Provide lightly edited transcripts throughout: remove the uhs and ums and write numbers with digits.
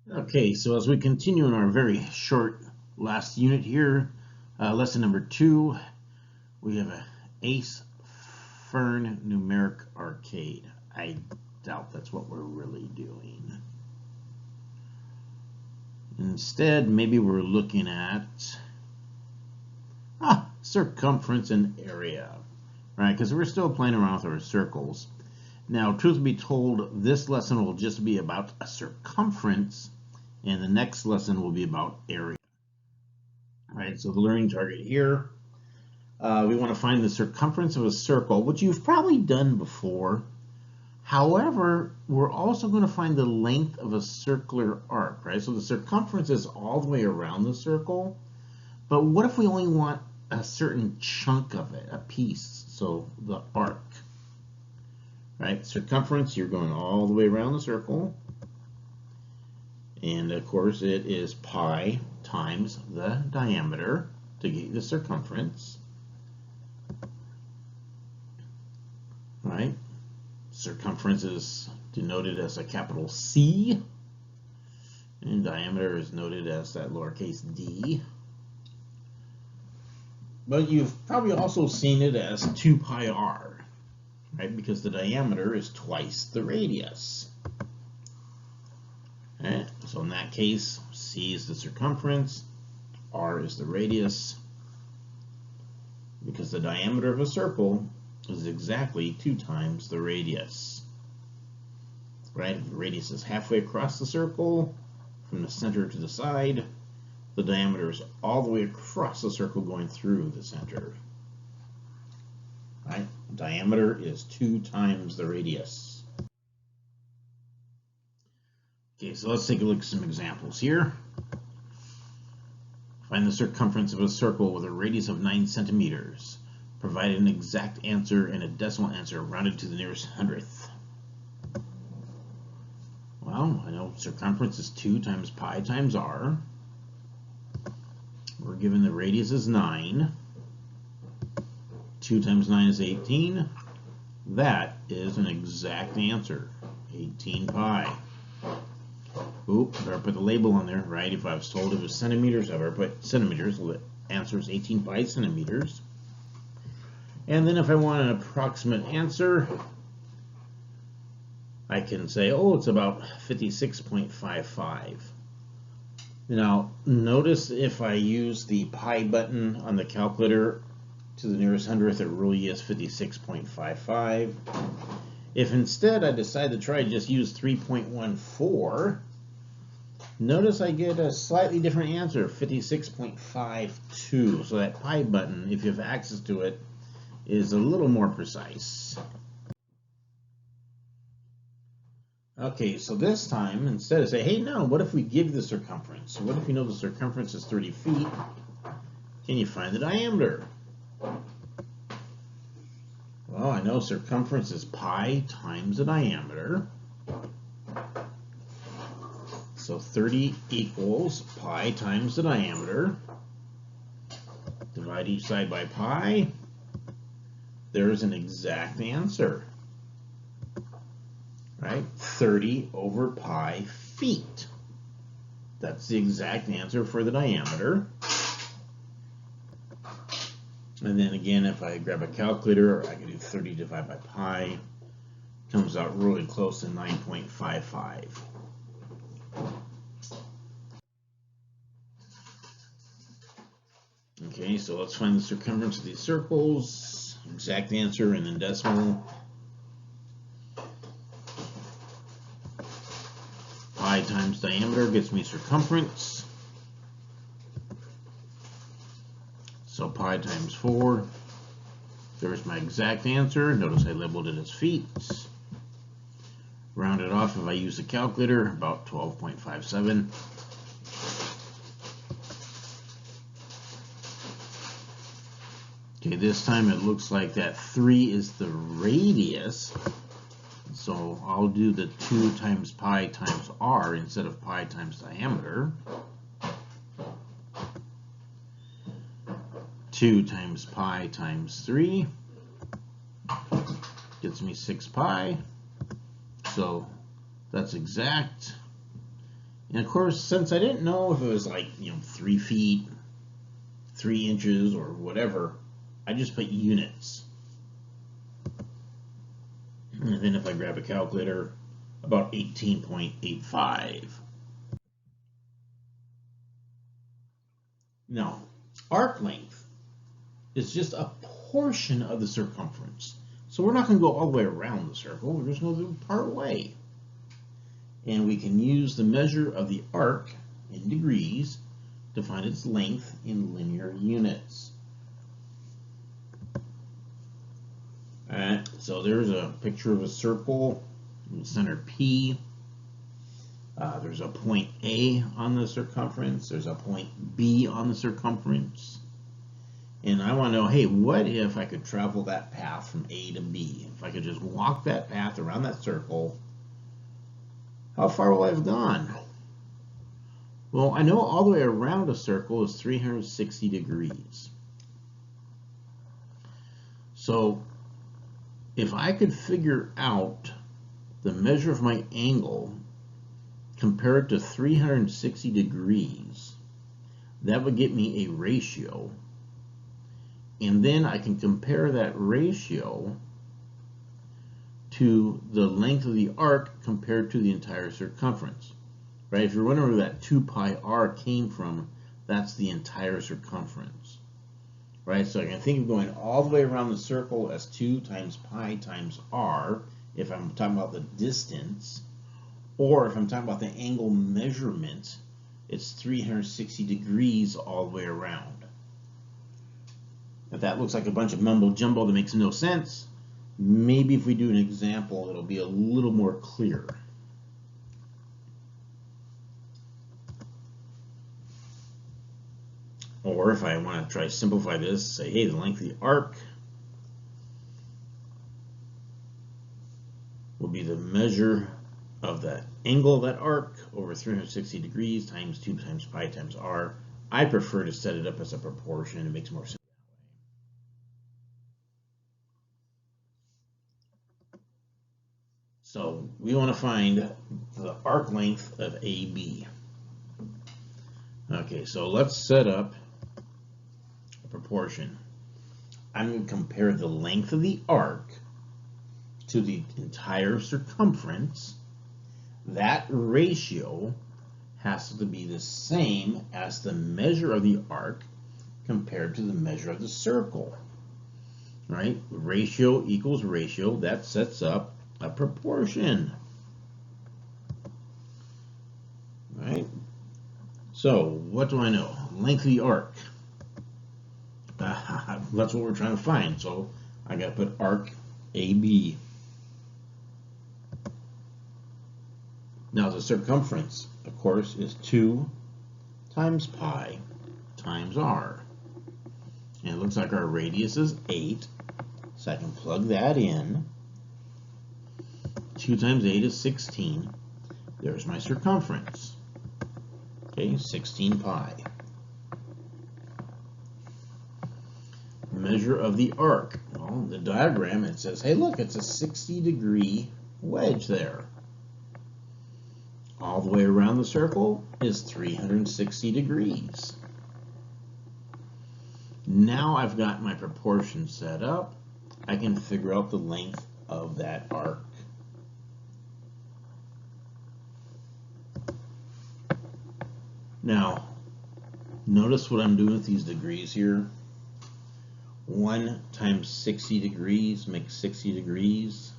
Okay, so as we continue in our very short last unit here, lesson number 2, we have a Ace Fern numeric arcade. I doubt that's what we're really doing. Instead, maybe we're looking at circumference and area, right? Because we're still playing around with our circles. Now, truth be told, this lesson will just be about a circumference, and the next lesson will be about area. Right, so the learning target here, we want to find the circumference of a circle, which you've probably done before. However, we're also going to find the length of a circular arc, right? So the circumference is all the way around the circle, but what if we only want a certain chunk of it, a piece, so the arc, right? Circumference, you're going all the way around the circle, and of course it is pi times the diameter to get the circumference, right? Circumference is denoted as a capital C, and diameter is noted as that lowercase d. But you've probably also seen it as 2 pi r, right? Because the diameter is twice the radius. Right? So in that case, C is the circumference, r is the radius, because the diameter of a circle is exactly 2 times the radius. Right? If the radius is halfway across the circle, from the center to the side, the diameter is all the way across the circle going through the center. Right? Diameter is 2 times the radius. Okay, so let's take a look at some examples here. Find the circumference of a circle with a radius of 9 centimeters. Provide an exact answer and a decimal answer rounded to the nearest hundredth. Well, I know circumference is 2 times pi times r. We're given the radius is 9. 2 times 9 is 18. That is an exact answer, 18 pi. Oop, better put the label on there, right? If I was told it was centimeters, I better put centimeters. The answer is 18 pi centimeters. And then if I want an approximate answer, I can say, oh, it's about 56.55. Now, notice if I use the pi button on the calculator to the nearest hundredth, it really is 56.55. If instead I decide to try to just use 3.14, notice I get a slightly different answer, 56.52. So that pi button, if you have access to it, is a little more precise. Okay, so this time, instead of say, hey, no, what if we give the circumference? What if you know the circumference is 30 feet? Can you find the diameter? Well, I know circumference is pi times the diameter. So 30 equals pi times the diameter. Divide each side by pi. There's an exact answer. Right? 30 over pi feet. That's the exact answer for the diameter. And then again, if I grab a calculator, I can do 30 divided by pi. Comes out really close to 9.55. Okay, so let's find the circumference of these circles. Exact answer and then decimal. Pi times diameter gets me circumference. So pi times 4. There's my exact answer. Notice I labeled it as feet. Round it off if I use a calculator, about 12.57. Okay, this time it looks like that 3 is the radius. So I'll do the 2 times pi times r instead of pi times diameter. 2 times pi times 3 gets me 6 pi. So that's exact. And of course, since I didn't know if it was like, 3 feet, 3 inches, or whatever, I just put units. And then if I grab a calculator, about 18.85. Now, arc length is just a portion of the circumference. So we're not going to go all the way around the circle, we're just going to do part way. And we can use the measure of the arc in degrees to find its length in linear units. Alright, so there's a picture of a circle, center P. There's a point A on the circumference, there's a point B on the circumference. And I want to know, hey, what if I could travel that path from A to B? If I could just walk that path around that circle, how far will I have gone? Well, I know all the way around a circle is 360 degrees. So if I could figure out the measure of my angle compared to 360 degrees, that would get me a ratio. And then I can compare that ratio to the length of the arc compared to the entire circumference. Right? If you're wondering where that 2 pi r came from, that's the entire circumference. Right? So I can think of going all the way around the circle as 2 times pi times r if I'm talking about the distance, or if I'm talking about the angle measurement, it's 360 degrees all the way around. If that looks like a bunch of mumbo jumbo that makes no sense, maybe if we do an example, it'll be a little more clear. Or if I want to try to simplify this, say, hey, the length of the arc will be the measure of the angle of that arc over 360 degrees times 2 times pi times r. I prefer to set it up as a proportion. It makes more sense. So we want to find the arc length of AB. Okay, so let's set up a proportion. I'm going to compare the length of the arc to the entire circumference. That ratio has to be the same as the measure of the arc compared to the measure of the circle. Right? Ratio equals ratio. That sets up a proportion. Right? So, what do I know? Length of the arc. That's what we're trying to find. So, I got to put arc AB. Now, the circumference, of course, is 2 times pi times r. And it looks like our radius is 8. So I can plug that in. 2 times 8 is 16. There's my circumference. Okay, 16 pi. Measure of the arc. Well, the diagram, it says, hey, look, it's a 60-degree wedge there. All the way around the circle is 360 degrees. Now I've got my proportion set up. I can figure out the length of that arc. Now, notice what I'm doing with these degrees here. 1 times 60 degrees makes 60 degrees.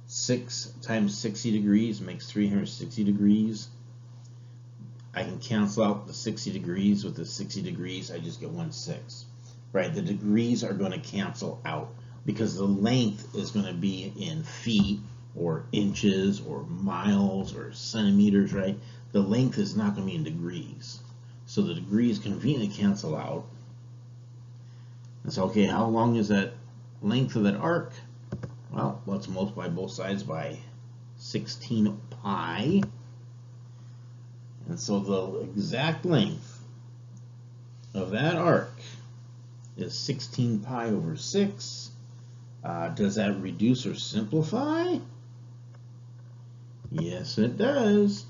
6 times 60 degrees makes 360 degrees. I can cancel out the 60 degrees with the 60 degrees. I just get 1/6. Right? The degrees are going to cancel out because the length is going to be in feet or inches or miles or centimeters, right? The length is not going to be in degrees. So the degrees conveniently cancel out. And so, okay, how long is that length of that arc? Well, let's multiply both sides by 16 pi. And so the exact length of that arc is 16 pi over 6. Does that reduce or simplify? Yes, it does.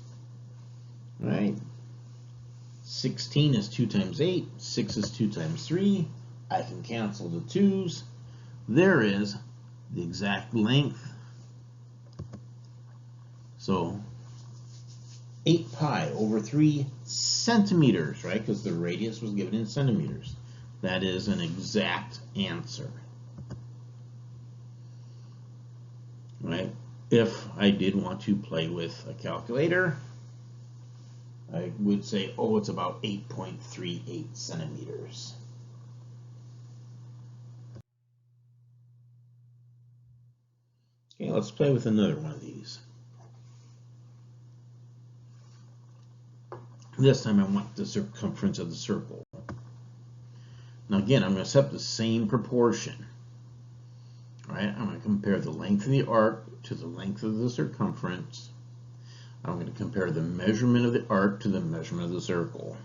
right? 16 is 2 times 8, 6 is 2 times 3. I can cancel the 2's. There is the exact length. So 8 pi over 3 centimeters, right? Because the radius was given in centimeters. That is an exact answer. Right? If I did want to play with a calculator, I would say, oh, it's about 8.38 centimeters. Okay, let's play with another one of these. This time I want the circumference of the circle. Now again, I'm going to set the same proportion. Right? I'm going to compare the length of the arc to the length of the circumference. I'm going to compare the measurement of the arc to the measurement of the circle.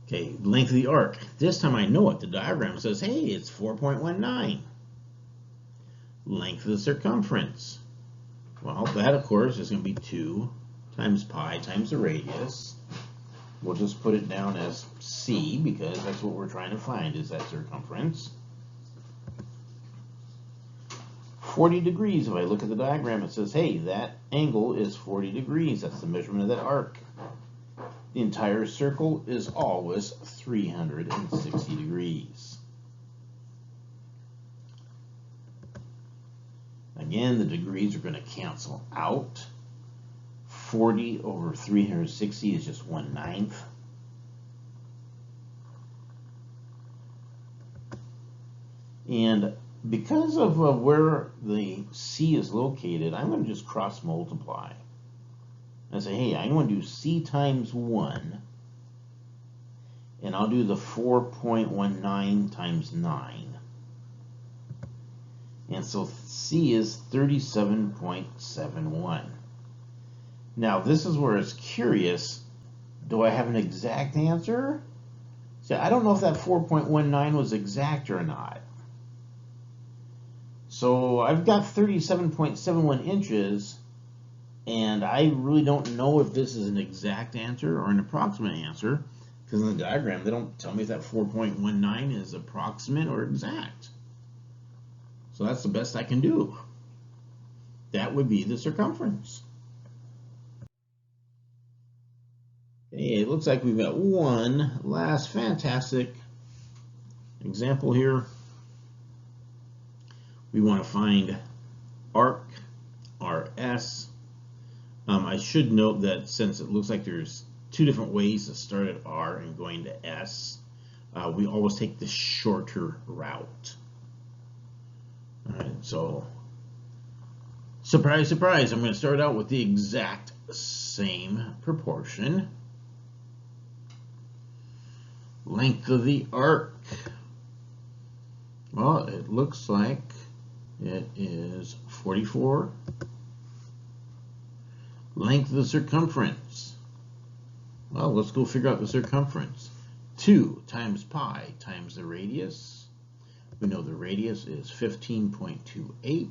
Okay, length of the arc. This time I know it. The diagram says, hey, it's 4.19. Length of the circumference. Well, that, of course, is going to be 2 times pi times the radius. We'll just put it down as c because that's what we're trying to find, is that circumference. 40 degrees. If I look at the diagram, it says, hey, that angle is 40 degrees. That's the measurement of that arc. The entire circle is always 360 degrees. Again, the degrees are going to cancel out. 40 over 360 is just 1/9. And because of where the c is located, I'm going to just cross multiply. And say, hey, I'm going to do c times 1. And I'll do the 4.19 times 9. And so c is 37.71. Now, this is where it's curious. Do I have an exact answer? See, I don't know if that 4.19 was exact or not. So I've got 37.71 inches, and I really don't know if this is an exact answer or an approximate answer, because in the diagram they don't tell me if that 4.19 is approximate or exact. So that's the best I can do. That would be the circumference. Okay, it looks like we've got one last fantastic example here. We want to find arc, RS. I should note that since it looks like there's two different ways to start at R and going to S, we always take the shorter route. All right, so surprise, surprise, I'm going to start out with the exact same proportion. Length of the arc. Well, it looks like it is 44. Length of the circumference. Well, let's go figure out the circumference. 2 times pi times the radius. We know the radius is 15.28.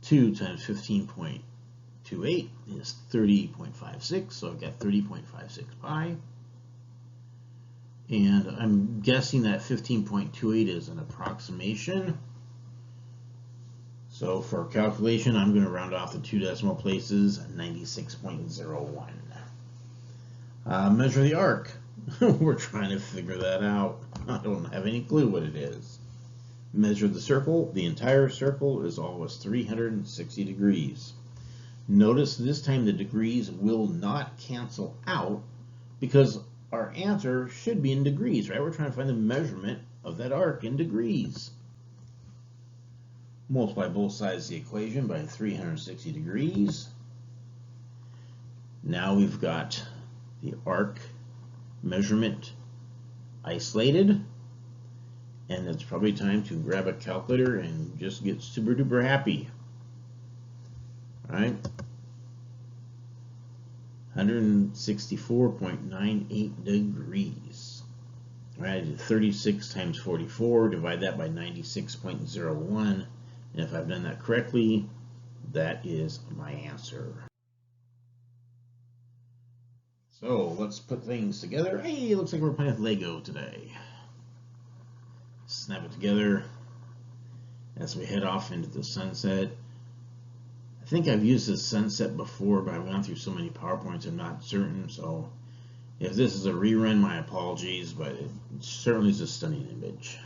2 times 15.28 is 30.56, so I've got 30.56 pi. And I'm guessing that 15.28 is an approximation. So for calculation, I'm going to round off the 2 decimal places, 96.01. Measure the arc. We're trying to figure that out. I don't have any clue what it is. Measure the circle. The entire circle is always 360 degrees. Notice this time the degrees will not cancel out because our answer should be in degrees, right? We're trying to find the measurement of that arc in degrees. Multiply both sides of the equation by 360 degrees. Now we've got the arc measurement isolated, and it's probably time to grab a calculator and just get super duper happy. All right. 164.98 degrees. All right, I did 36 times 44, divide that by 96.01, and if I've done that correctly, that is my answer. So let's put things together. Hey, it looks like we're playing with Lego today. Snap it together as we head off into the sunset. I think I've used this sunset before, but I've gone through so many PowerPoints I'm not certain. So if this is a rerun, my apologies, but it certainly is a stunning image.